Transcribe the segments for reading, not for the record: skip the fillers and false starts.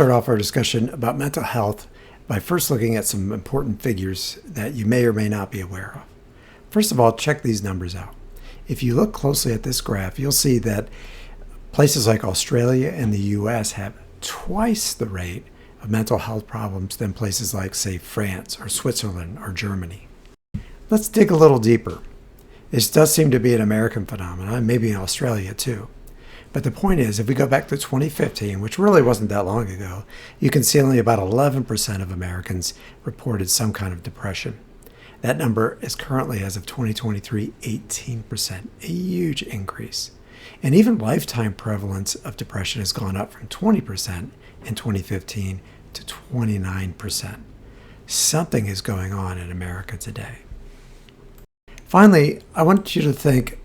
start off our discussion about mental health by first looking at some important figures that you may or may not be aware of. First of all, check these numbers out. If you look closely at this graph, you'll see that places like Australia and the US have twice the rate of mental health problems than places like, say, France or Switzerland or Germany. Let's dig a little deeper. This does seem to be an American phenomenon, maybe in Australia too. But the point is, if we go back to 2015, which really wasn't that long ago, you can see only about 11% of Americans reported some kind of depression. That number is currently, as of 2023, 18%, a huge increase. And even lifetime prevalence of depression has gone up from 20% in 2015 to 29%. Something is going on in America today. Finally, I want you to think,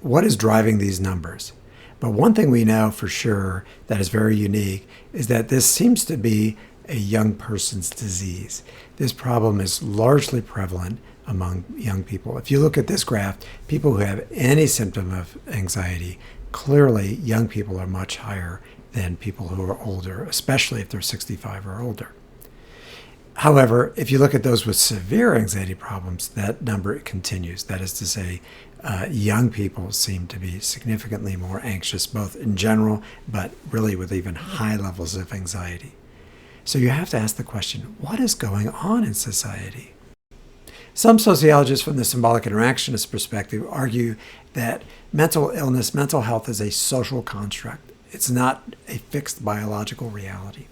what is driving these numbers? But one thing we know for sure that is very unique is that this seems to be a young person's disease. This problem is largely prevalent among young people. If you look at this graph, people who have any symptom of anxiety, clearly young people are much higher than people who are older, especially if they're 65 or older. However, if you look at those with severe anxiety problems, that number continues. That is to say, young people seem to be significantly more anxious, both in general, but really with even high levels of anxiety. So you have to ask the question, what is going on in society? Some sociologists from the symbolic interactionist perspective argue that mental illness, mental health is a social construct. It's not a fixed biological reality.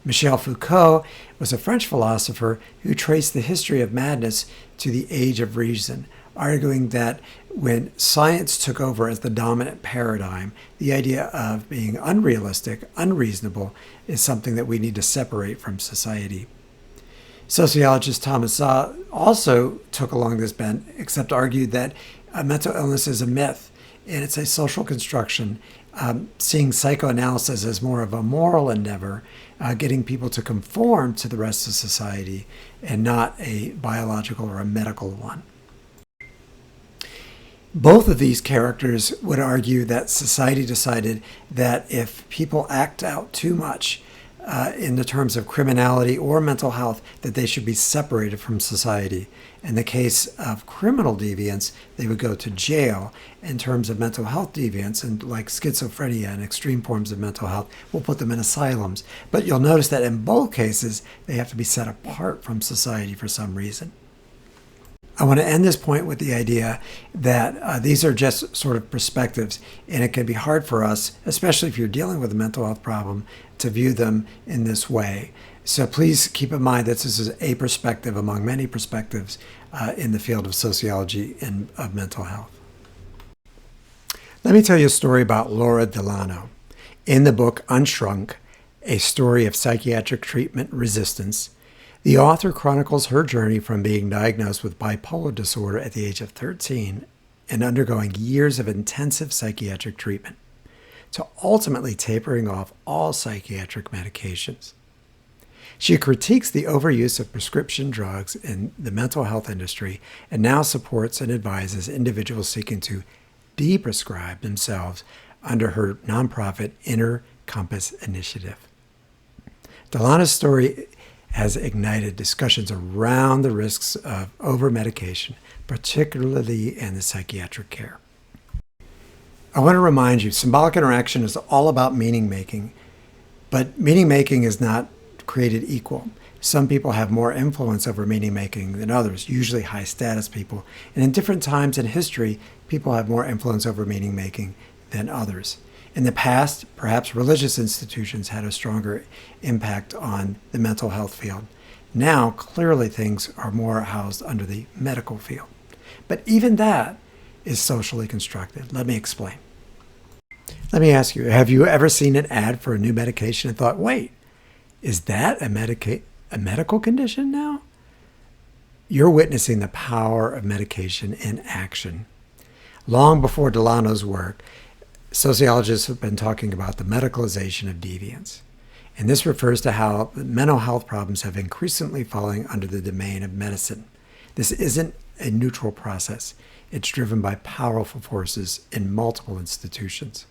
Michel Foucault was a French philosopher who traced the history of madness to the age of reason, arguing that when science took over as the dominant paradigm, the idea of being unrealistic, unreasonable, is something that we need to separate from society. Sociologist Thomas Zaw also took along this bent, except argued that mental illness is a myth and it's a social construction, seeing psychoanalysis as more of a moral endeavor, getting people to conform to the rest of society and not a biological or a medical one. Both of these characters would argue that society decided that if people act out too much in the terms of criminality or mental health, that they should be separated from society. In the case of criminal deviance, they would go to jail. In terms of mental health deviance, and like schizophrenia and extreme forms of mental health, we'll put them in asylums. But you'll notice that in both cases, they have to be set apart from society for some reason. I want to end this point with the idea that these are just sort of perspectives, and it can be hard for us, especially if you're dealing with a mental health problem, to view them in this way. So please keep in mind that this is a perspective among many perspectives in the field of sociology and of mental health. Let me tell you a story about Laura Delano. In the book Unshrunk, A Story of Psychiatric Treatment Resistance, the author chronicles her journey from being diagnosed with bipolar disorder at the age of 13 and undergoing years of intensive psychiatric treatment, to ultimately tapering off all psychiatric medications. She critiques the overuse of prescription drugs in the mental health industry and now supports and advises individuals seeking to deprescribe themselves under her nonprofit Inner Compass initiative. Delano's story has ignited discussions around the risks of over-medication, particularly in the psychiatric care. I want to remind you, symbolic interaction is all about meaning-making, but meaning-making is not created equal. Some people have more influence over meaning-making than others, usually high-status people, and in different times in history, people have more influence over meaning-making than others. In the past, perhaps religious institutions had a stronger impact on the mental health field. Now, clearly things are more housed under the medical field. But even that is socially constructed. Let me explain. Let me ask you, have you ever seen an ad for a new medication and thought, wait, is that a medical condition now? You're witnessing the power of medication in action. Long before Delano's work, sociologists have been talking about the medicalization of deviance. And this refers to how mental health problems have increasingly fallen under the domain of medicine. This isn't a neutral process. It's driven by powerful forces in multiple institutions.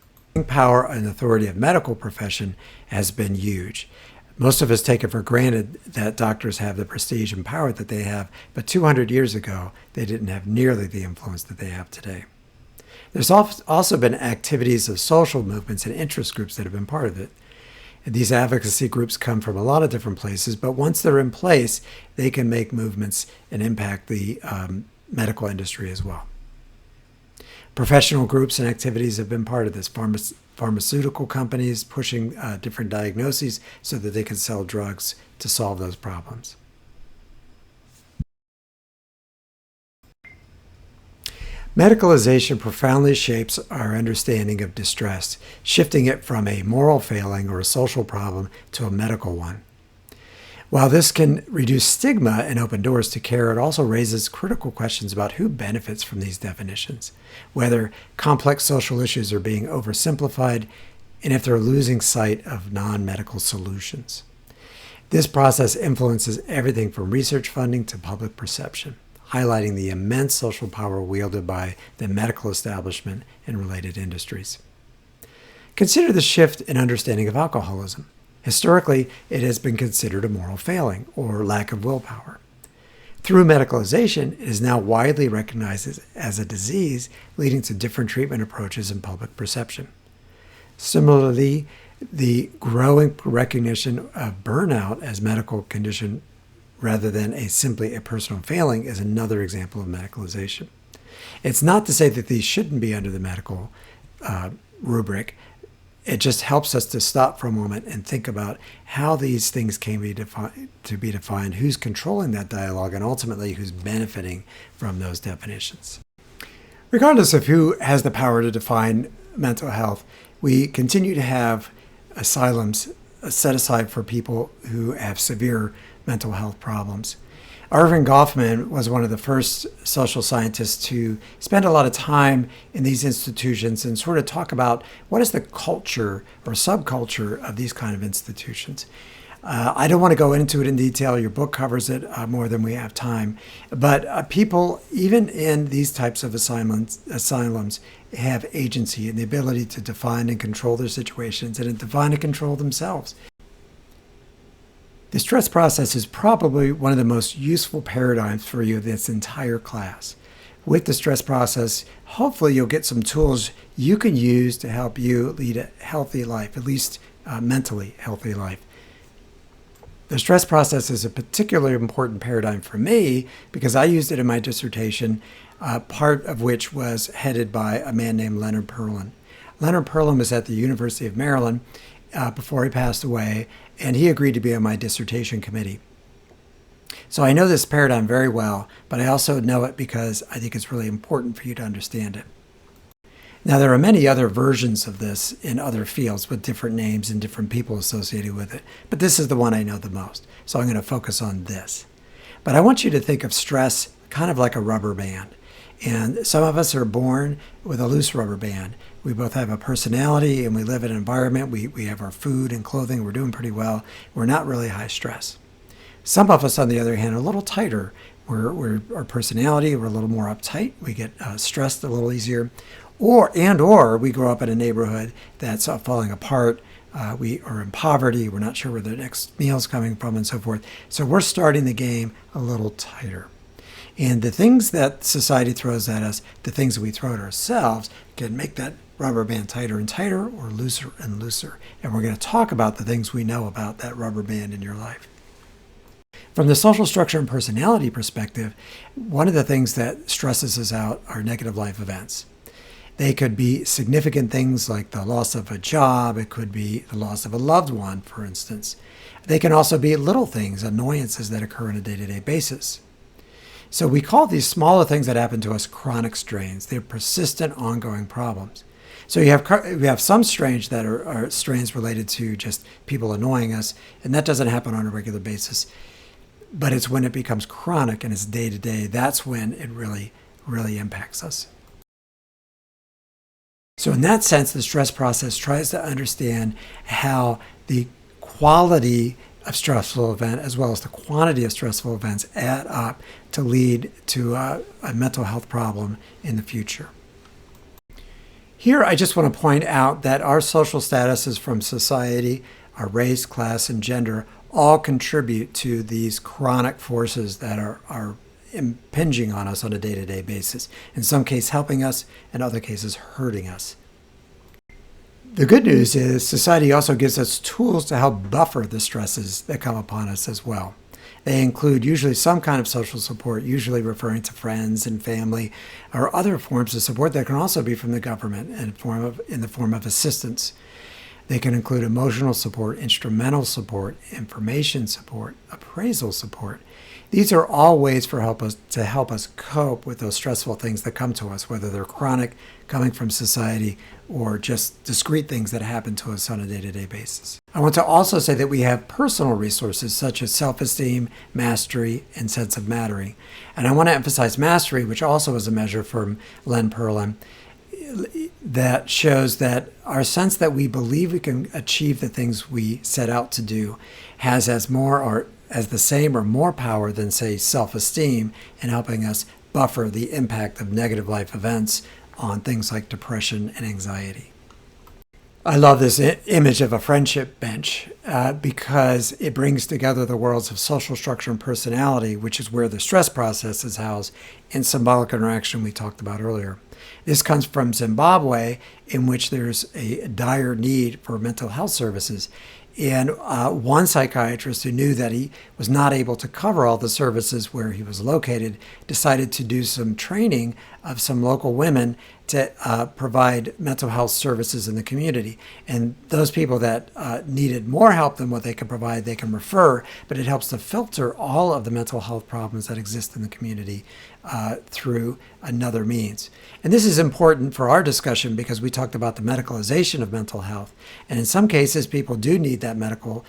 Power and authority of medical profession has been huge. Most of us take it for granted that doctors have the prestige and power that they have, but 200 years ago, they didn't have nearly the influence that they have today. There's also been activities of social movements and interest groups that have been part of it. And these advocacy groups come from a lot of different places, but once they're in place, they can make movements and impact the medical industry as well. Professional groups and activities have been part of this. Pharmaceutical companies pushing different diagnoses so that they can sell drugs to solve those problems. Medicalization profoundly shapes our understanding of distress, shifting it from a moral failing or a social problem to a medical one. While this can reduce stigma and open doors to care, it also raises critical questions about who benefits from these definitions, whether complex social issues are being oversimplified, and if they're losing sight of non-medical solutions. This process influences everything from research funding to public perception, highlighting the immense social power wielded by the medical establishment and related industries. Consider the shift in understanding of alcoholism. Historically, it has been considered a moral failing or lack of willpower. Through medicalization, it is now widely recognized as a disease, leading to different treatment approaches and public perception. Similarly, the growing recognition of burnout as medical condition rather than simply a personal failing is another example of medicalization. It's not to say that these shouldn't be under the medical rubric. It just helps us to stop for a moment and think about how these things can be defined, who's controlling that dialogue, and ultimately who's benefiting from those definitions. Regardless of who has the power to define mental health, we continue to have asylums set aside for people who have severe mental health problems. Irving Goffman was one of the first social scientists to spend a lot of time in these institutions and sort of talk about what is the culture or subculture of these kind of institutions. I don't want to go into it in detail. Your book covers it more than we have time. But people, even in these types of asylums, have agency and the ability to define and control their situations and define and control themselves. The stress process is probably one of the most useful paradigms for you of this entire class. With the stress process, hopefully you'll get some tools you can use to help you lead a healthy life, at least mentally healthy life. The stress process is a particularly important paradigm for me because I used it in my dissertation, part of which was headed by a man named Leonard Pearlin. Leonard Pearlin was at the University of Maryland before he passed away, and he agreed to be on my dissertation committee. So I know this paradigm very well, but I also know it because I think it's really important for you to understand it. Now, there are many other versions of this in other fields with different names and different people associated with it, but this is the one I know the most, so I'm going to focus on this. But I want you to think of stress kind of like a rubber band. And some of us are born with a loose rubber band. We both have a personality and we live in an environment. We have our food and clothing. We're doing pretty well. We're not really high stress. Some of us, on the other hand, are a little tighter. We're our personality, we're a little more uptight. We get stressed a little easier. Or we grow up in a neighborhood that's falling apart. We are in poverty. We're not sure where the next meal's coming from and so forth. So we're starting the game a little tighter. And the things that society throws at us, the things that we throw at ourselves, can make that rubber band tighter and tighter or looser and looser. And we're going to talk about the things we know about that rubber band in your life. From the social structure and personality perspective, one of the things that stresses us out are negative life events. They could be significant things like the loss of a job. It could be the loss of a loved one, for instance. They can also be little things, annoyances that occur on a day-to-day basis. So we call these smaller things that happen to us chronic strains. They're persistent, ongoing problems. So we have some strains that are strains related to just people annoying us, and that doesn't happen on a regular basis. But it's when it becomes chronic and it's day to day, that's when it really, really impacts us. So in that sense, the stress process tries to understand how the quality of stressful event as well as the quantity of stressful events add up to lead to a mental health problem in the future. Here, I just want to point out that our social statuses from society, our race, class, and gender all contribute to these chronic forces that are impinging on us on a day-to-day basis. In some cases, helping us, in other cases, hurting us. The good news is society also gives us tools to help buffer the stresses that come upon us as well. They include usually some kind of social support, usually referring to friends and family, or other forms of support that can also be from the government in the form of assistance. They can include emotional support, instrumental support, information support, appraisal support. These are all ways to help us cope with those stressful things that come to us, whether they're chronic, coming from society, or just discrete things that happen to us on a day-to-day basis. I want to also say that we have personal resources such as self-esteem, mastery, and sense of mattering. And I want to emphasize mastery, which also is a measure from Len Pearlin, that shows that our sense that we believe we can achieve the things we set out to do has as the same or more power than, say, self-esteem in helping us buffer the impact of negative life events on things like depression and anxiety. I love this image of a friendship bench because it brings together the worlds of social structure and personality, which is where the stress process is housed, in symbolic interaction we talked about earlier. This comes from Zimbabwe, in which there's a dire need for mental health services. And one psychiatrist who knew that he was not able to cover all the services where he was located decided to do some training of some local women to provide mental health services in the community. And those people that needed more help than what they can provide, they can refer, but it helps to filter all of the mental health problems that exist in the community through another means. And this is important for our discussion because we talked about the medicalization of mental health. And in some cases, people do need that medical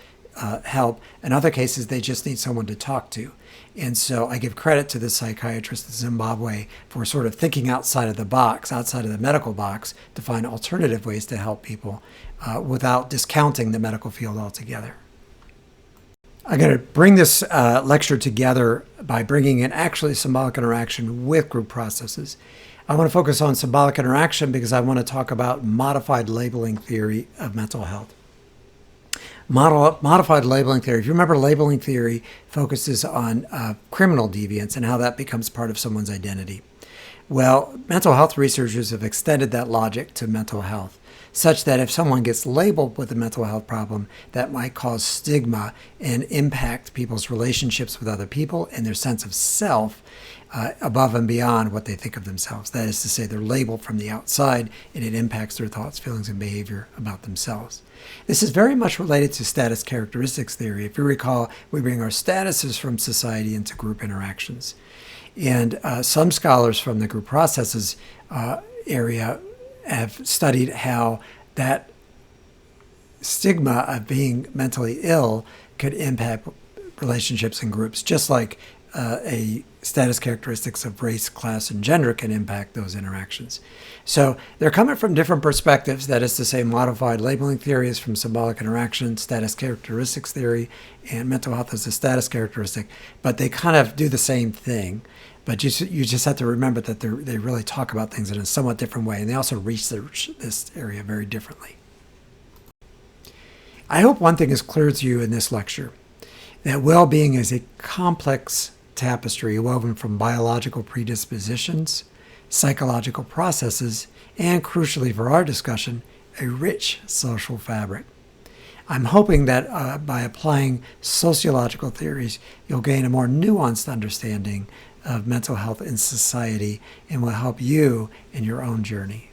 help. In other cases, they just need someone to talk to. And so I give credit to the psychiatrist in Zimbabwe for sort of thinking outside of the box, outside of the medical box, to find alternative ways to help people without discounting the medical field altogether. I'm going to bring this lecture together by bringing in actually symbolic interaction with group processes. I want to focus on symbolic interaction because I want to talk about modified labeling theory of mental health. Modified labeling theory, if you remember, labeling theory focuses on criminal deviance and how that becomes part of someone's identity. Well, mental health researchers have extended that logic to mental health, such that if someone gets labeled with a mental health problem, that might cause stigma and impact people's relationships with other people and their sense of self above and beyond what they think of themselves. That is to say, they're labeled from the outside and it impacts their thoughts, feelings, and behavior about themselves. This is very much related to status characteristics theory. If you recall, we bring our statuses from society into group interactions. And some scholars from the group processes area have studied how that stigma of being mentally ill could impact relationships in groups, just like a status characteristics of race, class, and gender can impact those interactions. So they're coming from different perspectives. That is to say, modified labeling theory is from symbolic interaction, status characteristics theory, and mental health is a status characteristic. But they kind of do the same thing. But you just have to remember that they really talk about things in a somewhat different way. And they also research this area very differently. I hope one thing is clear to you in this lecture, that well-being is a complex tapestry woven from biological predispositions, psychological processes, and crucially for our discussion, a rich social fabric. I'm hoping that by applying sociological theories, you'll gain a more nuanced understanding of mental health in society and will help you in your own journey.